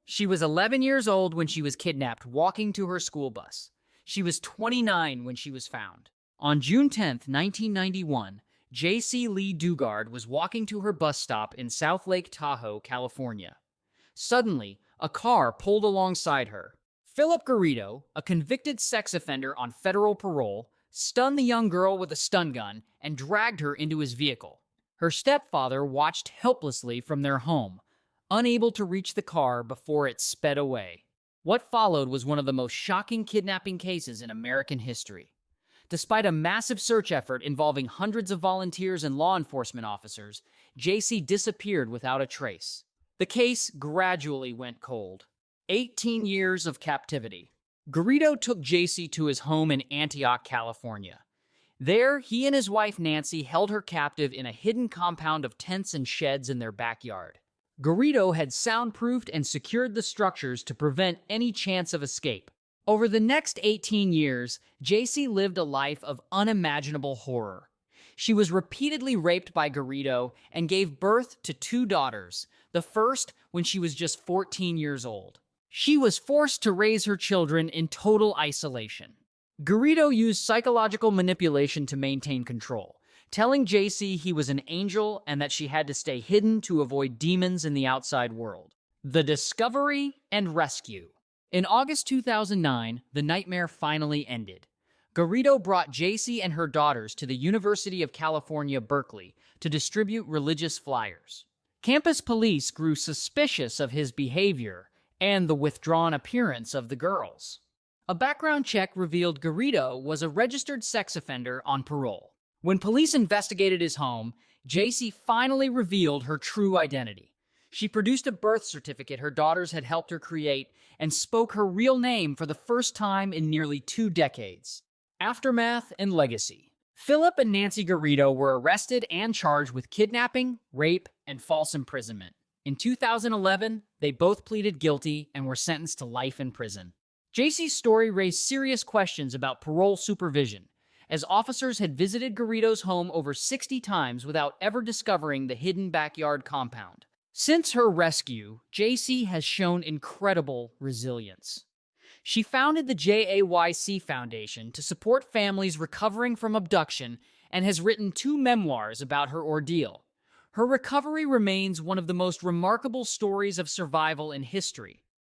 She was 11 years old when she was kidnapped walking to her school bus. She was 29 when she was found. On June 10, 1991, Jaycee Dugard was walking to her bus stop in South Lake Tahoe, California. Suddenly, a car pulled alongside her. Phillip Garrido, a convicted sex offender on federal parole, stunned the young girl with a stun gun and dragged her into his vehicle. Her stepfather watched helplessly from their home, unable to reach the car before it sped away. What followed was one of the most shocking kidnapping cases in American history. Despite a massive search effort involving hundreds of volunteers and law enforcement officers, Jaycee disappeared without a trace. The case gradually went cold. 18 years of captivity. Garrido took Jaycee to his home in Antioch, California. There, he and his wife Nancy held her captive in a hidden compound of tents and sheds in their backyard. Garrido had soundproofed and secured the structures to prevent any chance of escape. Over the next 18 years, Jaycee lived a life of unimaginable horror. She was repeatedly raped by Garrido and gave birth to 2 daughters, the first when she was just 14 years old. She was forced to raise her children in total isolation. Garrido used psychological manipulation to maintain control, telling Jaycee he was an angel and that she had to stay hidden to avoid demons in the outside world. The discovery and rescue. In August 2009, the nightmare finally ended. Garrido brought Jaycee and her daughters to the University of California, Berkeley, to distribute religious flyers. Campus police grew suspicious of his behavior and the withdrawn appearance of the girls. A background check revealed Garrido was a registered sex offender on parole. When police investigated his home, Jaycee finally revealed her true identity. She produced a birth certificate her daughters had helped her create and spoke her real name for the first time in nearly 2 decades. Aftermath and legacy. Phillip and Nancy Garrido were arrested and charged with kidnapping, rape, and false imprisonment. In 2011, they both pleaded guilty and were sentenced to life in prison. Jaycee's story raised serious questions about parole supervision, as officers had visited Garrido's home over 60 times without ever discovering the hidden backyard compound. Since her rescue, Jaycee has shown incredible resilience. She founded the Jaycee Foundation to support families recovering from abduction and has written 2 memoirs about her ordeal. Her recovery remains one of the most remarkable stories of survival in history,